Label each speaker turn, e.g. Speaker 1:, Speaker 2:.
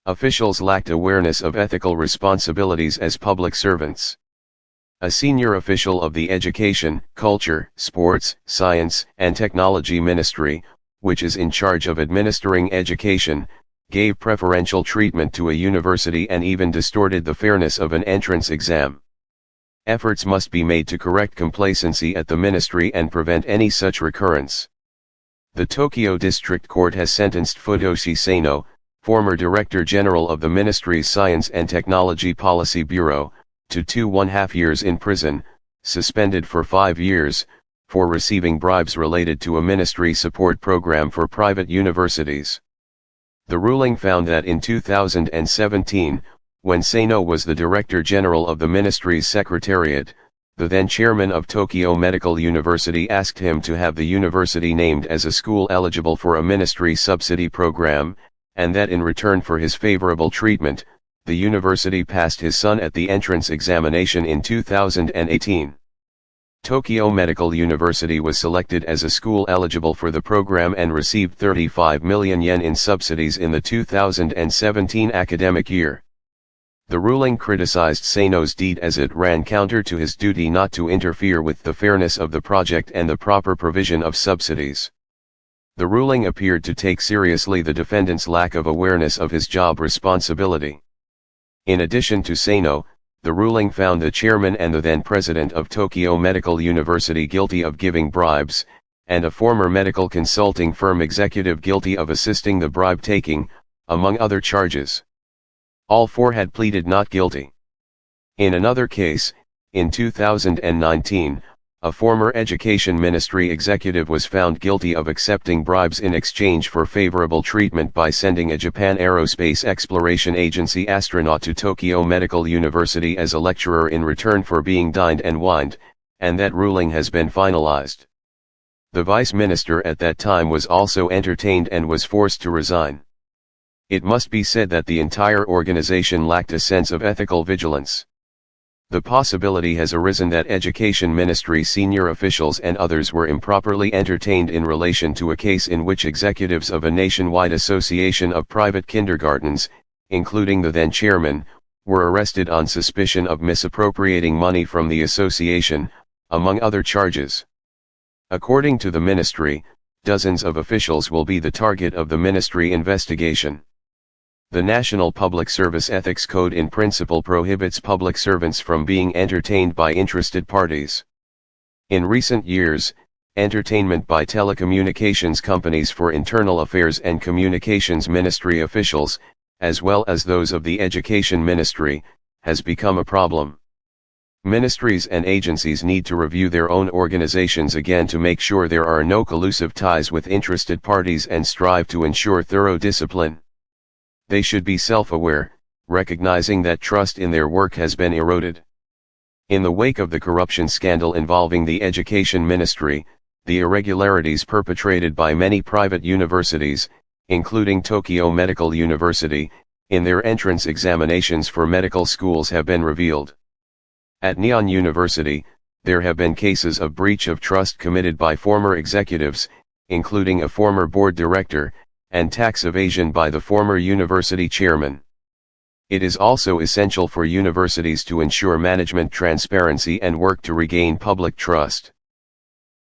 Speaker 1: Officials lacked awareness of ethical responsibilities as public servants. A senior official of the Education, Culture, Sports, Science, and Technology Ministry, which is in charge of administering education, gave preferential treatment to a university and even distorted the fairness of an entrance exam. Efforts must be made to correct complacency at the ministry and prevent any such recurrence. The Tokyo District Court has sentenced Futoshi Sano, former Director General of the ministry's Science and Technology Policy Bureau, to 2.5 years in prison, suspended for 5 years, for receiving bribes related to a ministry support program for private universities. The ruling found that in 2017, when Sano was the Director General of the ministry's secretariat, the then chairman of Tokyo Medical University asked him to have the university named as a school eligible for a ministry subsidy program, and that in return for his favorable treatment, the university passed his son at the entrance examination in 2018. Tokyo Medical University was selected as a school eligible for the program and received 35 million yen in subsidies in the 2017 academic year. The ruling criticized Sano's deed as it ran counter to his duty not to interfere with the fairness of the project and the proper provision of subsidies. The ruling appeared to take seriously the defendant's lack of awareness of his job responsibility. In addition to Sano, the ruling found the chairman and the then president of Tokyo Medical University guilty of giving bribes, and a former medical consulting firm executive guilty of assisting the bribe-taking, among other charges. All four had pleaded not guilty. In another case, in 2019, a former Education Ministry executive was found guilty of accepting bribes in exchange for favorable treatment by sending a Japan Aerospace Exploration Agency astronaut to Tokyo Medical University as a lecturer in return for being dined and wined, and that ruling has been finalized. The vice minister at that time was also entertained and was forced to resign. It must be said that the entire organization lacked a sense of ethical vigilance. The possibility has arisen that Education Ministry senior officials and others were improperly entertained in relation to a case in which executives of a nationwide association of private kindergartens, including the then chairman, were arrested on suspicion of misappropriating money from the association, among other charges. According to the ministry, dozens of officials will be the target of the ministry investigation. The National Public Service Ethics Code in principle prohibits public servants from being entertained by interested parties. In recent years, entertainment by telecommunications companies for internal affairs and communications ministry officials, as well as those of the Education Ministry, has become a problem. Ministries and agencies need to review their own organizations again to make sure there are no collusive ties with interested parties and strive to ensure thorough discipline. They should be self-aware, recognizing that trust in their work has been eroded. In the wake of the corruption scandal involving the Education Ministry, the irregularities perpetrated by many private universities, including Tokyo Medical University, in their entrance examinations for medical schools have been revealed. At Nihon University, there have been cases of breach of trust committed by former executives, including a former board director, and tax evasion by the former university chairman. It is also essential for universities to ensure management transparency and work to regain public trust.